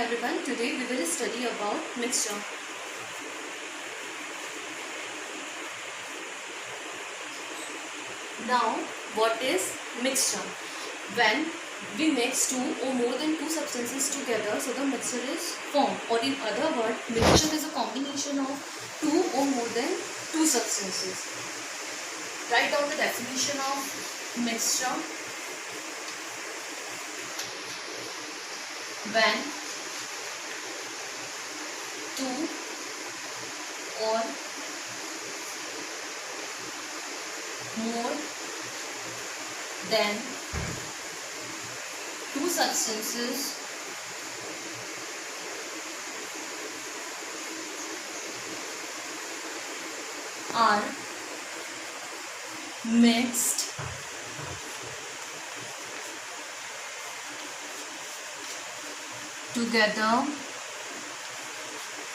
everyone, today we will study about mixture. Now, what is mixture? When we mix two or more than two substances together, so the mixture is formed. Or in other words, mixture is a combination of two or more than two substances. Write down the definition of mixture. When two or more than two substances are mixed together,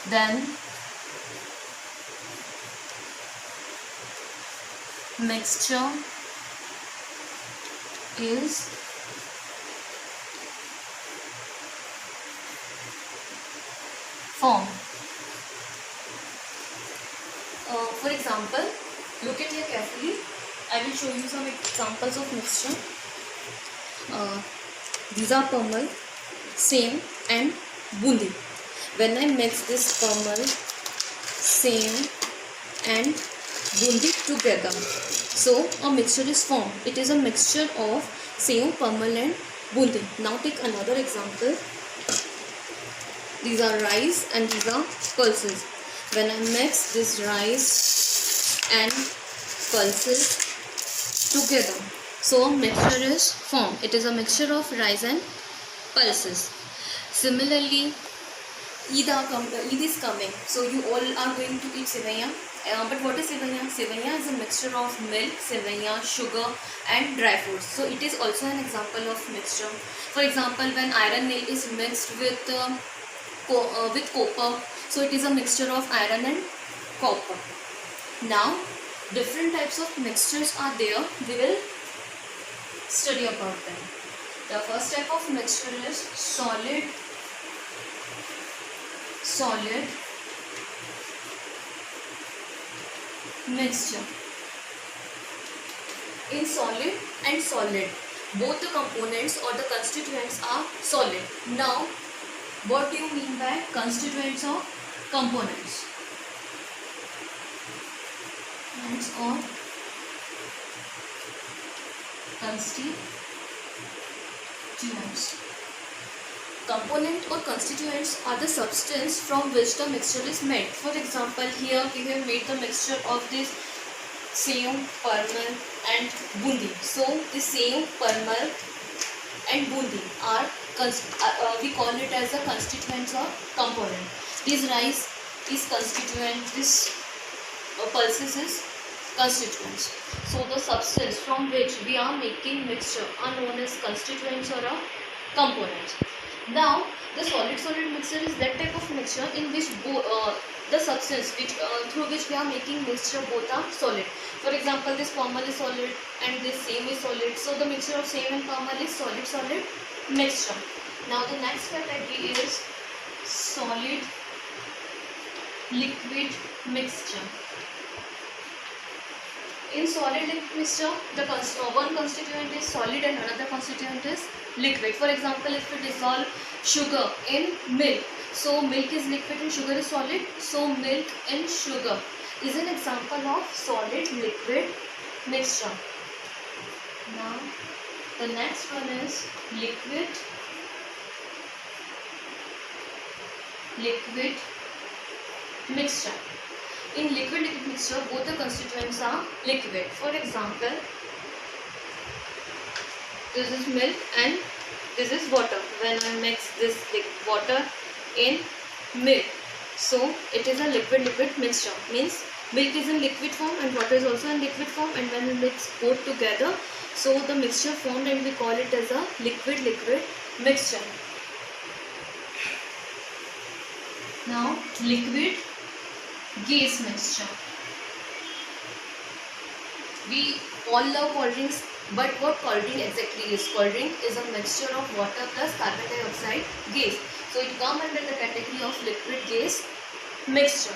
then mixture is formed. For example, look at here carefully. I will show you some examples of mixture. These are permal, same and bundi. When I mix this permal, same and bundi together, so a mixture is formed. It is a mixture of same, permal and bundi. Now take another example. These are rice and these are pulses. When I mix this rice and pulses together, so a mixture is formed. It is a mixture of rice and pulses. Similarly, Eid is coming, so you all are going to eat sevaiya. But what is sevaiya? Sevaiya is a mixture of milk, sevaiya, sugar and dry fruits. So it is also an example of mixture. For example, when iron nail is mixed with copper, so it is a mixture of iron and copper. Now, different types of mixtures are there. We will study about them. The first type of mixture is solid mixture. In solid and solid, both the components or the constituents are solid. Now, what do you mean by constituents or components? Or constituents. Component or constituents are the substance from which the mixture is made. For example, here we have made the mixture of this sev, permal and bundi. So the sev, permal and bundi are we call it as a constituents or component. This rice is constituent, this pulses is constituents. So the substance from which we are making mixture are known as constituents or a component. Now, the solid-solid mixture is that type of mixture in which the substance through which we are making mixture both are solid. For example, this permal is solid and this same is solid. So, the mixture of same and permal is solid-solid mixture. Now, the next category is solid-liquid mixture. In solid liquid mixture, the one constituent is solid and another constituent is liquid. For example, if we dissolve sugar in milk, so milk is liquid and sugar is solid. So milk and sugar is an example of solid liquid mixture. Now, the next one is liquid mixture. In liquid mixture, both the constituents are liquid. For example, this is milk and this is water. When I mix this water in milk, so it is a liquid mixture. Means milk is in liquid form and water is also in liquid form, and when we mix both together, so the mixture formed and we call it as a liquid mixture. Now, liquid gas mixture. We all love cold drinks, but what cold drink exactly is? Cold drink is a mixture of water plus carbon dioxide gas. So it comes under the category of liquid gas mixture.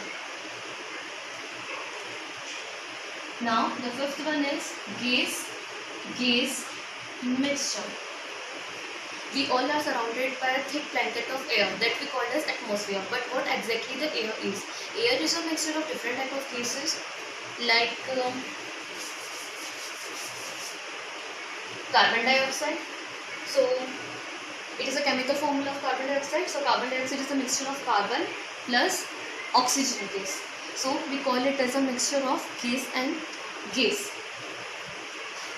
Now the fifth one is gas mixture. We all are surrounded by a thick blanket of air that we call as atmosphere. But what exactly the air is? Air is a mixture of different type of gases like carbon dioxide. So it is a chemical formula of carbon dioxide. So carbon dioxide is a mixture of carbon plus oxygen gas. So we call it as a mixture of gas and gas.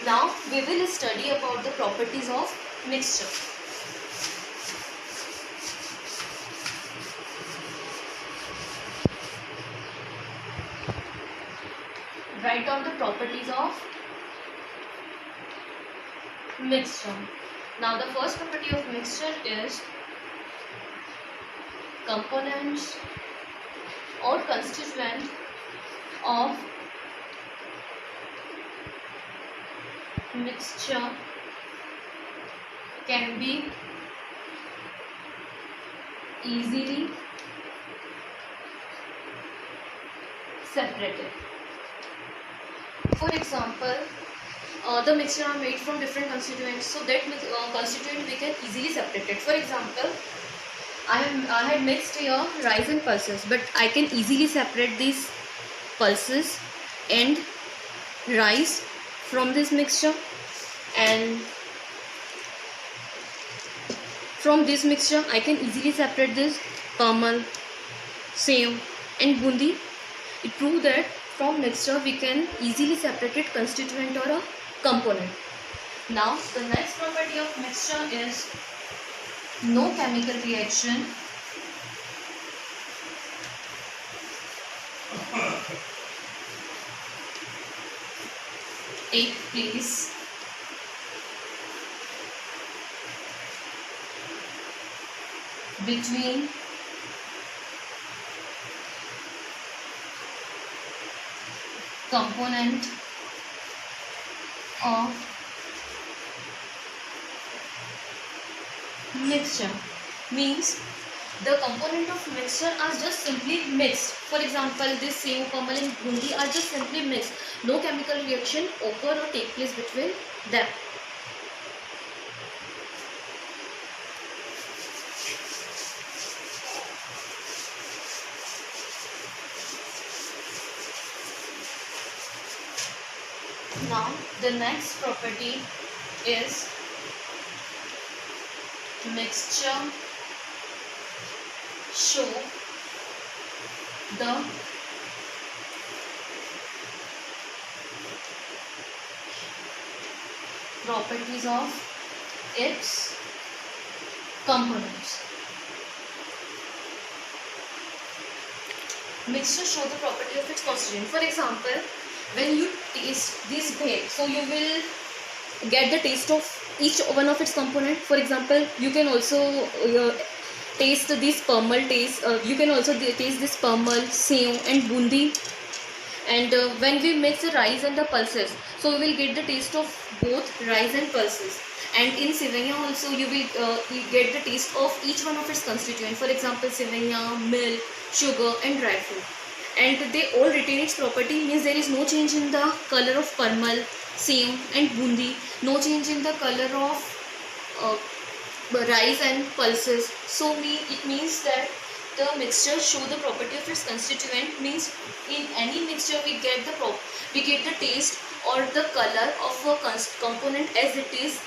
Now we will study about the properties of mixture. Write down the properties of mixture. Now the first property of mixture is components or constituent of mixture can be easily separated. For example, the mixture are made from different constituents, so that constituent we can easily separate it. For example, I had mixed here rice and pulses, but I can easily separate these pulses and rice from this mixture, and from this mixture I can easily separate this permal, sev and bundi. It proves that from mixture we can easily separate it constituent or a component. Now the next property of mixture is no chemical reaction take place between component of mixture. Means the component of mixture are just simply mixed. For example, this sev, permal and bundi are just simply mixed. No chemical reaction occur or take place between them. Now the next property is mixture show the properties of its components. Mixture show the property of its constituent. For example, when you taste this bhel, so you will get the taste of each one of its component. For example, you can also taste this permal taste. You can also taste this permal, sev and bundi. And when we mix the rice and the pulses, so we will get the taste of both rice and pulses. And in sevaiya also you will get the taste of each one of its constituents. For example, sevaiya, milk, sugar and dry fruit. And they all retain its property, means there is no change in the color of permal, sev and bundi, no change in the color of rice and pulses. So it means that the mixture show the property of its constituent, means in any mixture we get the taste or the color of a component as it is,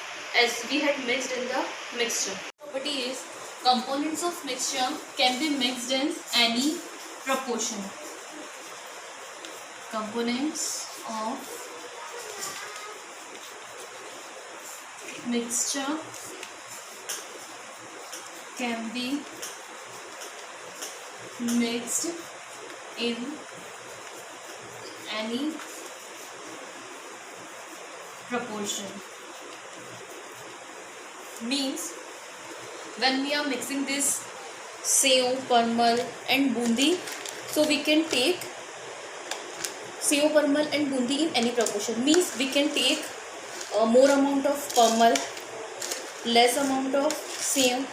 as we had mixed in the mixture. Property is components of mixture can be mixed in any proportion. Components of mixture can be mixed in any proportion. Means when we are mixing this sev, permal and bundi, so we can take sev, permal and bundi in any proportion. Means we can take more amount of permal, less amount of sev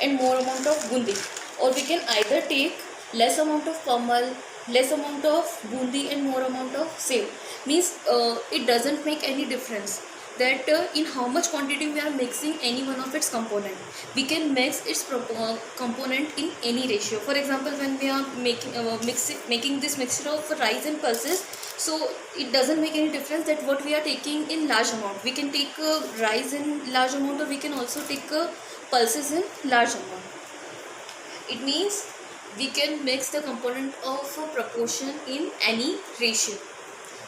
and more amount of bundi, or we can either take less amount of kamal, less amount of bundi and more amount of sev. Means it doesn't make any difference that in how much quantity we are mixing any one of its component. We can mix its component in any ratio. For example, when we are making this mixture of rice and pulses, so it doesn't make any difference that what we are taking in large amount. We can take rice in large amount, or we can also take pulses in large amount. It means we can mix the component of a proportion in any ratio.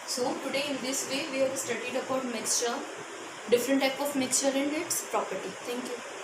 So today in this way we have studied about mixture, different type of mixture and its property. Thank you.